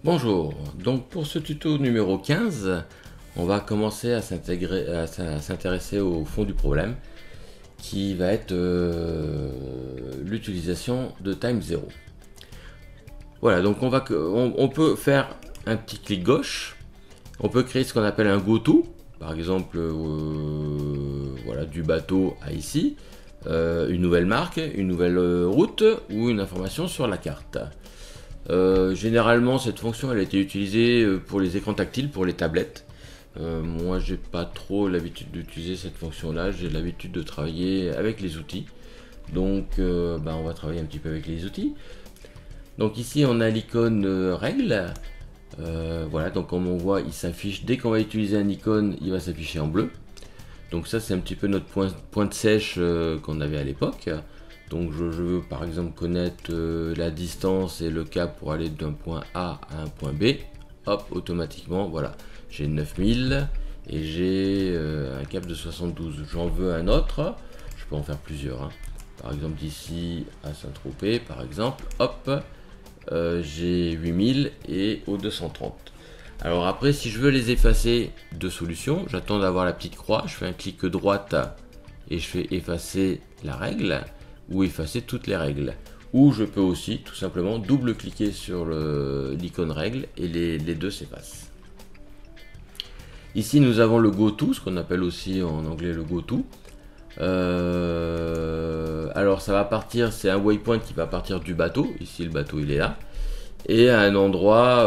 Bonjour, donc pour ce tuto numéro 15, on va commencer à s'intéresser au fond du problème qui va être l'utilisation de time 0. Voilà, donc on peut faire un petit clic gauche, on peut créer ce qu'on appelle un goto, par exemple voilà, du bateau à ici, une nouvelle marque, une nouvelle route ou une information sur la carte. Généralement cette fonction elle a été utilisée pour les écrans tactiles, pour les tablettes. Moi j'ai pas trop l'habitude d'utiliser cette fonction là, j'ai l'habitude de travailler avec les outils. Donc on va travailler un petit peu avec les outils. Donc ici on a l'icône règle. Voilà, donc comme on voit il s'affiche, dès qu'on va utiliser un icône il va s'afficher en bleu. Donc ça c'est un petit peu notre point de sèche qu'on avait à l'époque. Donc je veux par exemple connaître la distance et le cap pour aller d'un point A à un point B. Hop, automatiquement, voilà, j'ai 9000 et j'ai un cap de 72. J'en veux un autre, je peux en faire plusieurs. Hein. Par exemple d'ici à Saint-Tropez, par exemple, hop, j'ai 8000 et au 230. Alors après, si je veux les effacer, deux solutions. J'attends d'avoir la petite croix, je fais un clic droite et je fais effacer la règle ou effacer toutes les règles. Ou je peux aussi tout simplement double-cliquer sur l'icône règle et les deux s'effacent. Ici nous avons le goto, ce qu'on appelle aussi en anglais le goto. Alors ça va partir, c'est un waypoint qui va partir du bateau. Ici le bateau il est là. Et à un endroit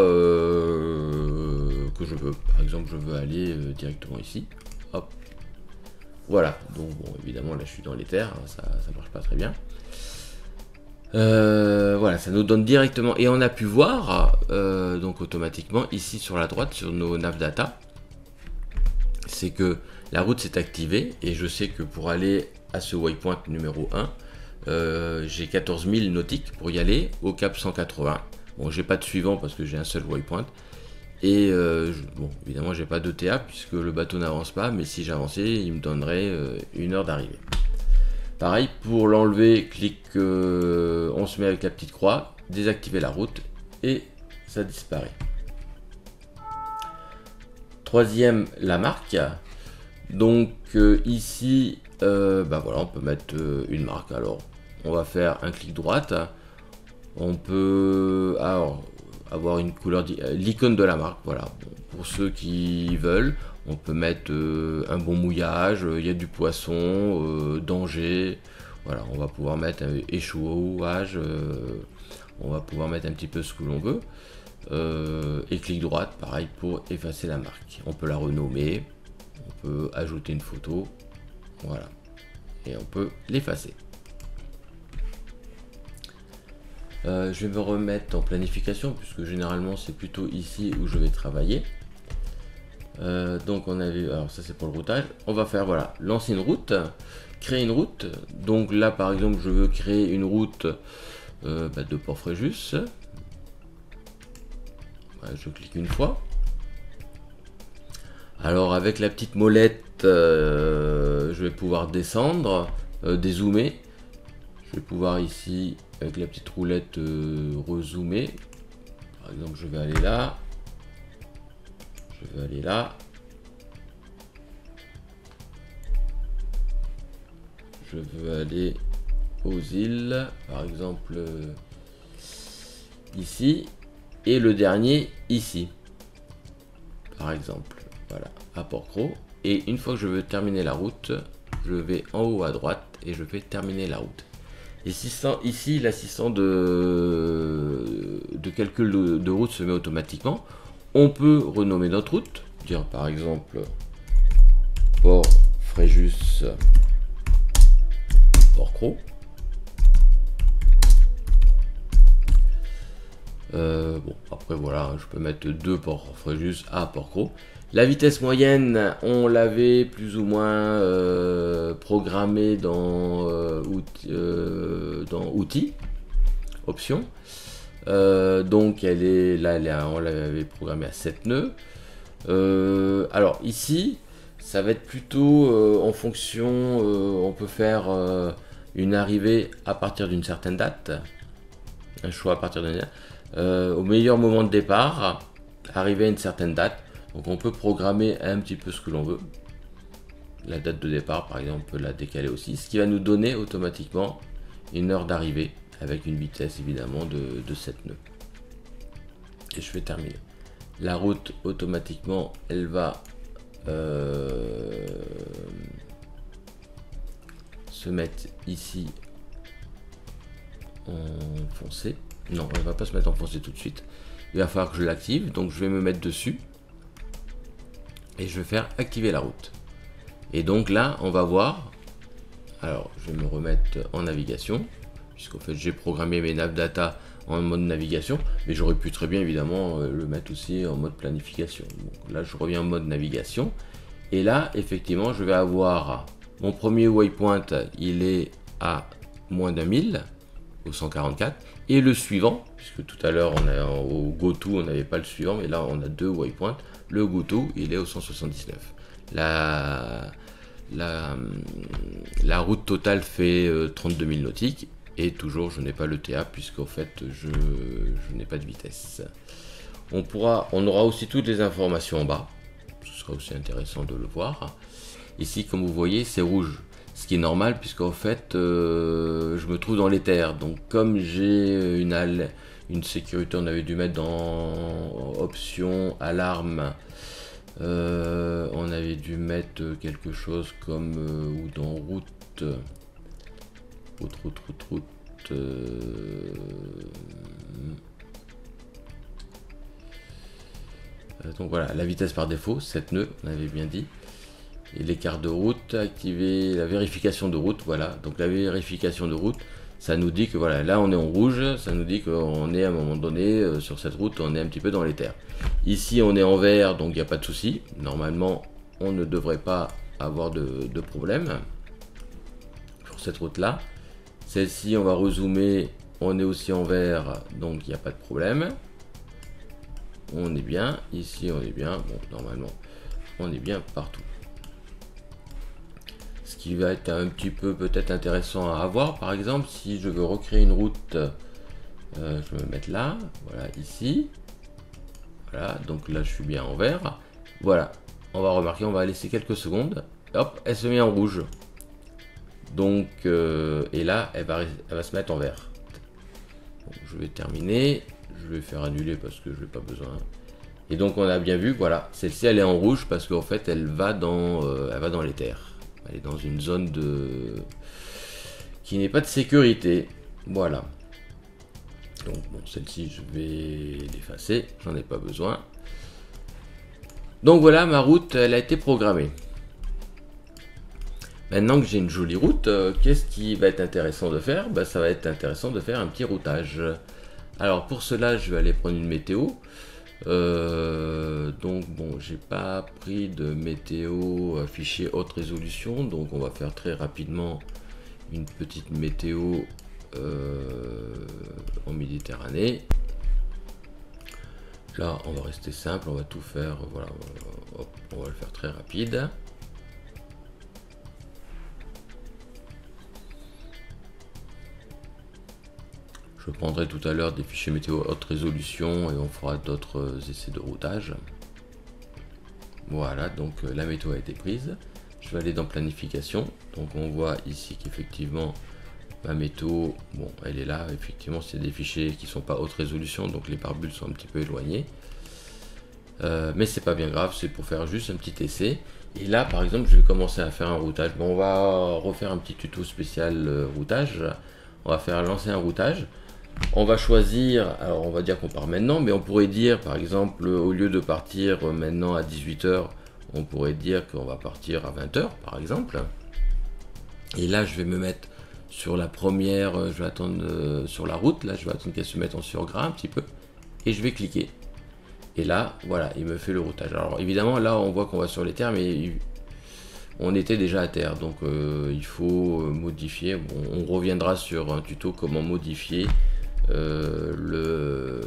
que je veux. Par exemple je veux aller directement ici. Hop. Voilà, donc bon évidemment là je suis dans les terres, hein, ça marche pas très bien. Voilà, ça nous donne directement, et on a pu voir donc automatiquement ici sur la droite sur nos nav data, c'est que la route s'est activée et je sais que pour aller à ce waypoint numéro 1, j'ai 14 000 nautiques pour y aller au cap 180. Bon, j'ai pas de suivant parce que j'ai un seul waypoint. Et bon, évidemment, j'ai pas d'ETA puisque le bateau n'avance pas, mais si j'avançais, il me donnerait une heure d'arrivée. Pareil, pour l'enlever, on se met avec la petite croix, désactiver la route et ça disparaît. Troisième, la marque. Donc ici, voilà, on peut mettre une marque. Alors, on va faire un clic droite. On peut avoir une couleur, l'icône de la marque, voilà. Pour ceux qui veulent, on peut mettre un bon mouillage, il y a du poisson, danger, voilà, on va pouvoir mettre un échouage, on va pouvoir mettre un petit peu ce que l'on veut, et clic droite, pareil, pour effacer la marque. On peut la renommer, on peut ajouter une photo, voilà, et on peut l'effacer. Je vais me remettre en planification puisque généralement c'est plutôt ici où je vais travailler. Donc on a vu, alors ça c'est pour le routage. On va faire voilà, lancer une route, créer une route. Donc là par exemple je veux créer une route de Port-Fréjus. Voilà, je clique une fois. Alors avec la petite molette, je vais pouvoir descendre, dézoomer. Je vais pouvoir ici avec la petite roulette rezoomer. Par exemple je vais aller là. Je vais aller là. Je veux aller aux îles. Par exemple ici. Et le dernier ici. Par exemple. Voilà. À Port-Cros. Et une fois que je veux terminer la route, je vais en haut à droite et je fais terminer la route. Et ici, l'assistant de calcul de route se met automatiquement. On peut renommer notre route, dire par exemple Port-Fréjus, Port-Cros. Bon, après voilà, je peux mettre 2 Port-Fréjus à Port-Cros. La vitesse moyenne, on l'avait plus ou moins programmée dans outils, options. Donc elle est là, on l'avait programmée à 7 nœuds. Alors ici, ça va être plutôt en fonction, on peut faire une arrivée à partir d'une certaine date, un choix à partir d'une date. au meilleur moment de départ, arriver à une certaine date. Donc on peut programmer un petit peu ce que l'on veut. La date de départ, par exemple, on peut la décaler aussi, ce qui va nous donner automatiquement une heure d'arrivée avec une vitesse évidemment de 7 nœuds. Et je vais terminer. La route automatiquement, elle va se mettre ici en foncé. Non, elle va pas se mettre en foncé tout de suite. Il va falloir que je l'active, donc je vais me mettre dessus et je vais faire activer la route. Et donc là, on va voir. Alors, je vais me remettre en navigation, puisqu'en fait, j'ai programmé mes nav data en mode navigation, mais j'aurais pu très bien évidemment le mettre aussi en mode planification. Donc là, je reviens en mode navigation. Et là, effectivement, je vais avoir mon premier waypoint, il est à moins d'un 1000, au 144. Et le suivant, puisque tout à l'heure, au GoTo, on n'avait pas le suivant, mais là, on a deux waypoints. Le GoTo, il est au 179. La route totale fait 32 000 nautiques. Et toujours, je n'ai pas le TA, puisqu'en fait, je n'ai pas de vitesse. On aura aussi toutes les informations en bas. Ce sera aussi intéressant de le voir. Ici, comme vous voyez, c'est rouge. Ce qui est normal, puisqu'en fait, je me trouve dans les terres. Donc, comme j'ai une sécurité, on avait dû mettre dans option, alarme. On avait dû mettre quelque chose comme ou dans route. Donc voilà, la vitesse par défaut, 7 nœuds, on avait bien dit. Et l'écart de route, activer la vérification de route, voilà. Donc la vérification de route, ça nous dit que voilà, là on est en rouge, ça nous dit qu'on est à un moment donné sur cette route, on est un petit peu dans les terres. Ici on est en vert, donc il n'y a pas de souci. Normalement, on ne devrait pas avoir de problème pour cette route-là. Celle-ci, on va rezoomer, on est aussi en vert, donc il n'y a pas de problème. On est bien, ici on est bien, bon normalement on est bien partout. Ce qui va être un petit peu peut-être intéressant à avoir, par exemple, si je veux recréer une route, je vais me mettre là, voilà, ici. Voilà, donc là je suis bien en vert. Voilà, on va remarquer, on va laisser quelques secondes. Hop, elle se met en rouge. Donc, et là, elle va se mettre en vert. Donc, je vais terminer. Je vais faire annuler parce que je n'ai pas besoin. Et donc, on a bien vu, voilà, celle-ci, elle est en rouge parce qu'en fait, elle va dans les terres. Elle est dans une zone qui n'est pas de sécurité. Voilà. Donc, bon, celle-ci, je vais l'effacer. J'en ai pas besoin. Donc, voilà, ma route, elle a été programmée. Maintenant que j'ai une jolie route, qu'est-ce qui va être intéressant de faire? Ça va être intéressant de faire un petit routage. Alors pour cela, je vais aller prendre une météo. Donc bon, j'ai pas pris de météo fichier haute résolution, donc on va faire très rapidement une petite météo en Méditerranée. Là, on va rester simple, on va tout faire, voilà, hop, on va le faire très rapide. Je prendrai tout à l'heure des fichiers météo haute résolution et on fera d'autres essais de routage. Voilà, donc la météo a été prise. Je vais aller dans planification. Donc on voit ici qu'effectivement ma météo, bon, elle est là. Effectivement, c'est des fichiers qui ne sont pas haute résolution, donc les pare-bulles sont un petit peu éloignés. Mais c'est pas bien grave, c'est pour faire juste un petit essai. Et là, par exemple, je vais commencer à faire un routage. Bon, on va refaire un petit tuto spécial routage. On va faire lancer un routage. On va choisir, alors on va dire qu'on part maintenant, mais on pourrait dire par exemple, au lieu de partir maintenant à 18 h, on pourrait dire qu'on va partir à 20 h par exemple. Et là, je vais me mettre sur la première, je vais attendre sur la route, là je vais attendre qu'elle se mette en surgras un petit peu, et je vais cliquer. Et là, voilà, il me fait le routage. Alors évidemment, là on voit qu'on va sur les terres, mais on était déjà à terre, donc il faut modifier. Bon, on reviendra sur un tuto comment modifier le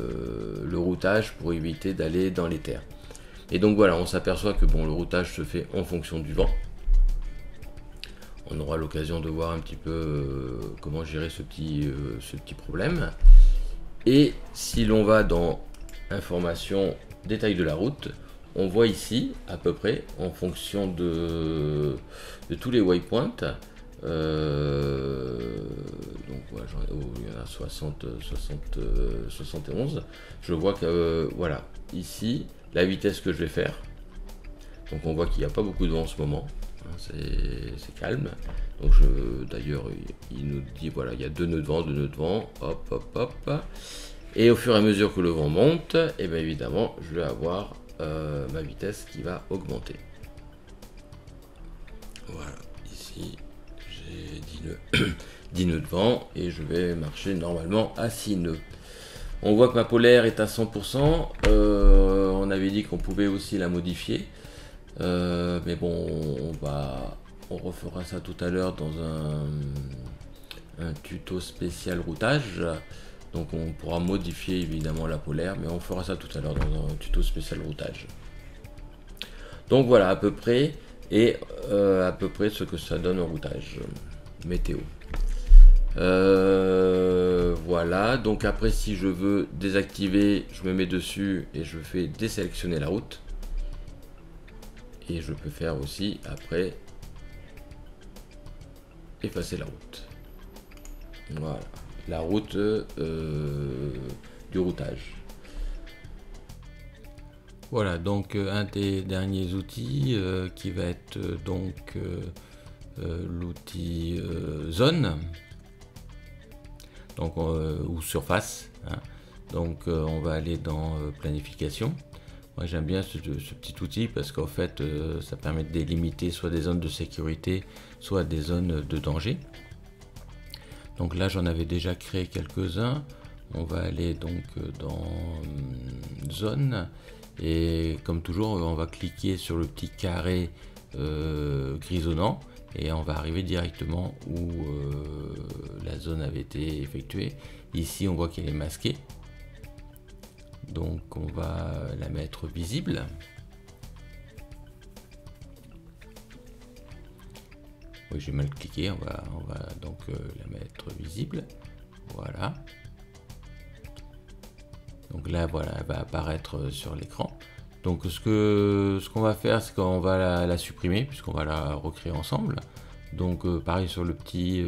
routage pour éviter d'aller dans les terres. Et donc voilà, on s'aperçoit que bon, le routage se fait en fonction du vent. On aura l'occasion de voir un petit peu comment gérer ce petit problème. Et si l'on va dans information détail de la route, on voit ici à peu près en fonction de tous les waypoints. Donc voilà, il y en a 71. Je vois que voilà, ici la vitesse que je vais faire. Donc on voit qu'il n'y a pas beaucoup de vent en ce moment, hein, c'est calme. Donc d'ailleurs il nous dit voilà, il y a 2 nœuds de vent, hop hop hop. Et au fur et à mesure que le vent monte, et bien évidemment je vais avoir ma vitesse qui va augmenter. Voilà, ici j'ai 10 nœuds de vent et je vais marcher normalement à 6 nœuds. On voit que ma polaire est à 100%. On avait dit qu'on pouvait aussi la modifier. Mais bon, on refera ça tout à l'heure dans un tuto spécial routage. Donc on pourra modifier évidemment la polaire, mais on fera ça tout à l'heure dans un tuto spécial routage. Donc voilà à peu près, et à peu près ce que ça donne en routage météo. Voilà, donc après si je veux désactiver, je me mets dessus et je fais désélectionner la route. Et je peux faire aussi après effacer la route. Voilà, la route du routage. Voilà, donc un des derniers outils qui va être donc l'outil zone, donc ou surface, hein. Donc on va aller dans planification. Moi j'aime bien ce petit outil parce qu'en fait ça permet de délimiter soit des zones de sécurité, soit des zones de danger. Donc là j'en avais déjà créé quelques-uns. On va aller donc dans zone et comme toujours on va cliquer sur le petit carré grisonnant et on va arriver directement où la zone avait été effectuée. Ici on voit qu'elle est masquée. Donc on va la mettre visible. Oui, j'ai mal cliqué, on va donc la mettre visible. Voilà. Donc là, voilà, elle va apparaître sur l'écran. Donc ce qu'on va faire, c'est qu'on va la supprimer, puisqu'on va la recréer ensemble. Donc pareil sur le petit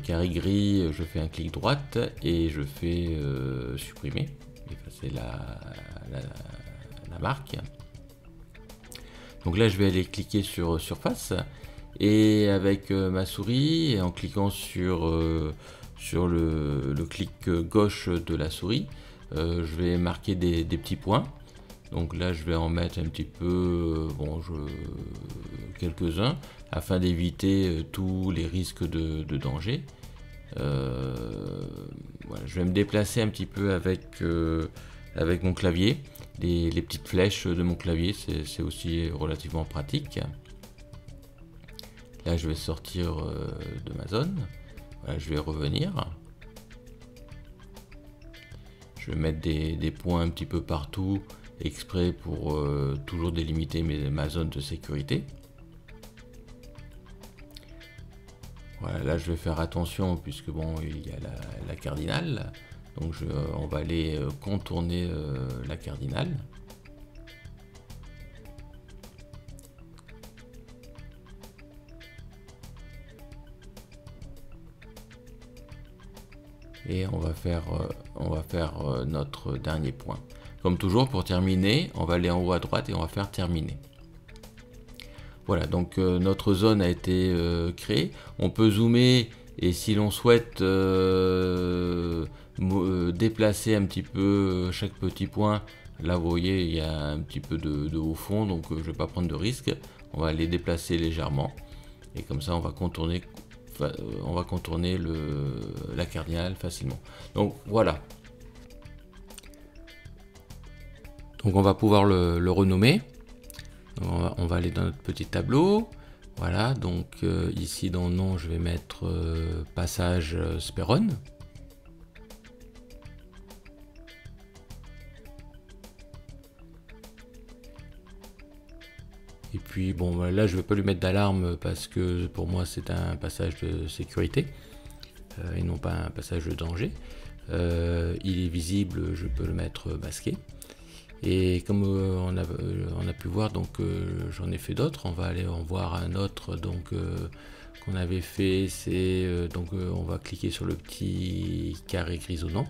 carré gris, je fais un clic droite et je fais supprimer. Effacer la marque. Donc là je vais aller cliquer sur surface et avec ma souris et en cliquant sur le clic gauche de la souris, je vais marquer des petits points. Donc là je vais en mettre un petit peu, quelques-uns afin d'éviter tous les risques de danger. Voilà, je vais me déplacer un petit peu avec mon clavier. Les petites flèches de mon clavier, c'est aussi relativement pratique. Là, je vais sortir de ma zone. Voilà, je vais revenir. Je vais mettre des points un petit peu partout, exprès pour toujours délimiter ma zone de sécurité. Voilà, là je vais faire attention puisque bon, il y a la cardinale, donc on va aller contourner la cardinale. Et on va faire notre dernier point. Comme toujours, pour terminer, on va aller en haut à droite et on va faire terminer. Voilà, donc notre zone a été créée. On peut zoomer et si l'on souhaite déplacer un petit peu chaque petit point, là vous voyez il y a un petit peu de haut fond, donc je ne vais pas prendre de risque. On va les déplacer légèrement et comme ça on va contourner la cardinale facilement. Donc voilà. Donc on va pouvoir le renommer. On va aller dans notre petit tableau. Voilà, donc ici dans le nom, je vais mettre passage Spéronne. Et puis bon, là je ne vais pas lui mettre d'alarme parce que pour moi c'est un passage de sécurité et non pas un passage de danger. il est visible, je peux le mettre masqué. Et comme on a pu voir, donc j'en ai fait d'autres. On va aller en voir un autre donc qu'on avait fait. C'est donc on va cliquer sur le petit carré grisonnant.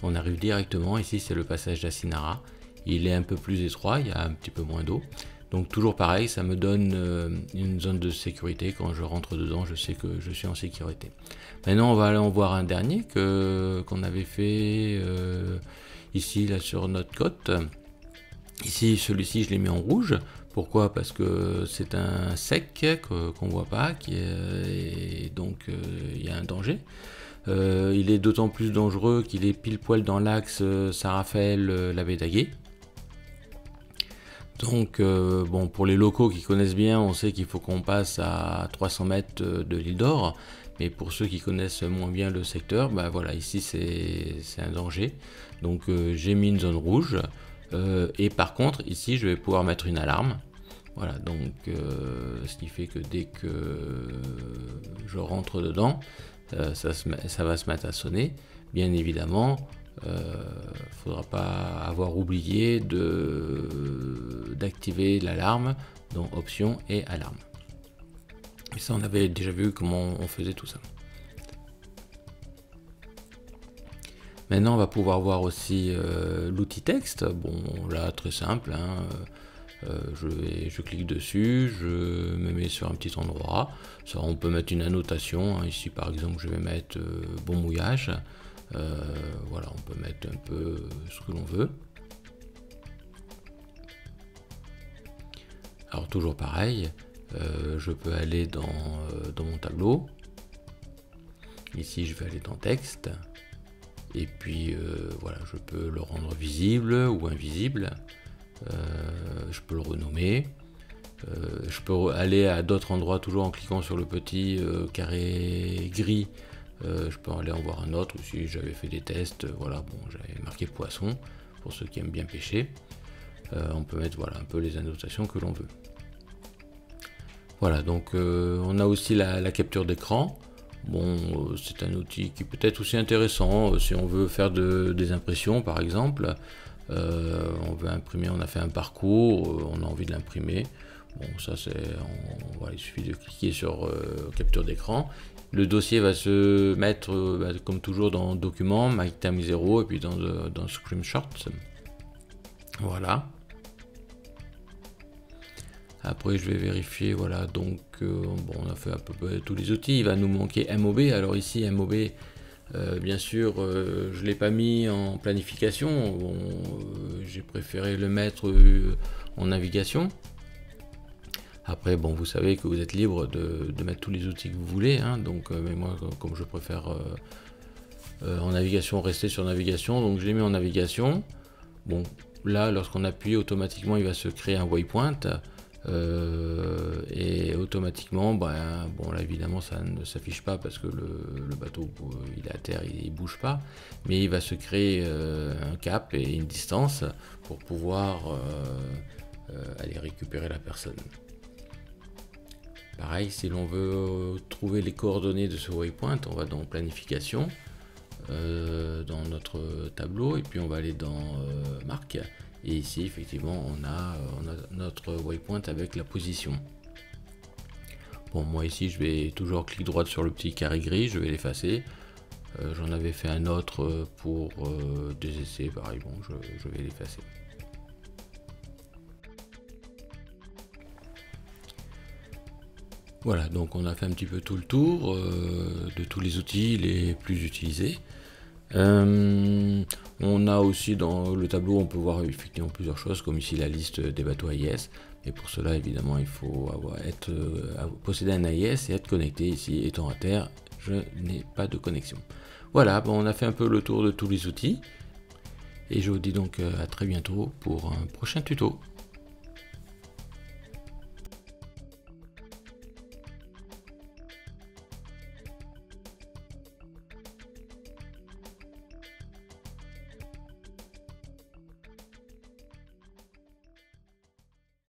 On arrive directement. Ici, c'est le passage d'Asinara. Il est un peu plus étroit, il y a un petit peu moins d'eau. Donc toujours pareil, ça me donne une zone de sécurité. Quand je rentre dedans, je sais que je suis en sécurité. Maintenant, on va aller en voir un dernier qu'on avait fait ici, là, sur notre côte. Ici, celui-ci, je l'ai mis en rouge. Pourquoi? Parce que c'est un sec qu'on voit pas, et donc il y a un danger. Il est d'autant plus dangereux qu'il est pile poil dans l'axe Saint-Raphaël-la baie d'Aguet. Donc, bon, pour les locaux qui connaissent bien, on sait qu'il faut qu'on passe à 300 mètres de l'île d'Or. Mais pour ceux qui connaissent moins bien le secteur, bah voilà, ici c'est un danger. Donc, j'ai mis une zone rouge. Et par contre, ici, je vais pouvoir mettre une alarme. Voilà, donc ce qui fait que dès que je rentre dedans, ça va se mettre à sonner. Bien évidemment, faudra pas avoir oublié d'activer l'alarme, donc option et alarme. Et ça, on avait déjà vu comment on faisait tout ça. Maintenant, on va pouvoir voir aussi l'outil texte. Bon, là, très simple. Hein, je clique dessus, je me mets sur un petit endroit. Ça, on peut mettre une annotation. Hein. Ici, par exemple, je vais mettre bon mouillage. Voilà, on peut mettre un peu ce que l'on veut. Alors, toujours pareil, je peux aller dans mon tableau. Ici, je vais aller dans texte. Et puis voilà, je peux le rendre visible ou invisible. Je peux le renommer. Je peux aller à d'autres endroits toujours en cliquant sur le petit carré gris. Je peux aller en voir un autre. Si j'avais fait des tests, voilà, bon, j'avais marqué poisson pour ceux qui aiment bien pêcher. On peut mettre voilà un peu les annotations que l'on veut. Voilà, donc on a aussi la capture d'écran. Bon, c'est un outil qui peut être aussi intéressant si on veut faire des impressions par exemple. On veut imprimer, on a fait un parcours, on a envie de l'imprimer. Bon, ça c'est, voilà, il suffit de cliquer sur capture d'écran. Le dossier va se mettre comme toujours dans Documents, MyTime 0 et puis dans Screenshot. Voilà. Après, je vais vérifier, voilà, donc bon, on a fait à peu près tous les outils. Il va nous manquer MOB. Alors ici, MOB, bien sûr, je ne l'ai pas mis en planification. Bon, j'ai préféré le mettre en navigation. Après, bon, vous savez que vous êtes libre de mettre tous les outils que vous voulez. Hein, donc, mais moi, comme je préfère en navigation, rester sur navigation, donc je l'ai mis en navigation. Bon, là, lorsqu'on appuie, automatiquement, il va se créer un waypoint. Et automatiquement, ben, bon là évidemment ça ne s'affiche pas parce que le bateau il est à terre, il bouge pas, mais il va se créer un cap et une distance pour pouvoir aller récupérer la personne. Pareil, si l'on veut trouver les coordonnées de ce waypoint, on va dans planification, dans notre tableau, et puis on va aller dans marque. Et ici, effectivement, on a notre waypoint avec la position. Bon, moi ici, je vais toujours clic droit sur le petit carré gris, je vais l'effacer. J'en avais fait un autre pour des essais, pareil, bon, je vais l'effacer. Voilà, donc on a fait un petit peu tout le tour de tous les outils les plus utilisés. On a aussi dans le tableau, on peut voir effectivement plusieurs choses, comme ici la liste des bateaux AIS. Et pour cela, évidemment, il faut posséder un AIS et être connecté. Ici, étant à terre, je n'ai pas de connexion. Voilà, bon, on a fait un peu le tour de tous les outils. Et je vous dis donc à très bientôt pour un prochain tuto.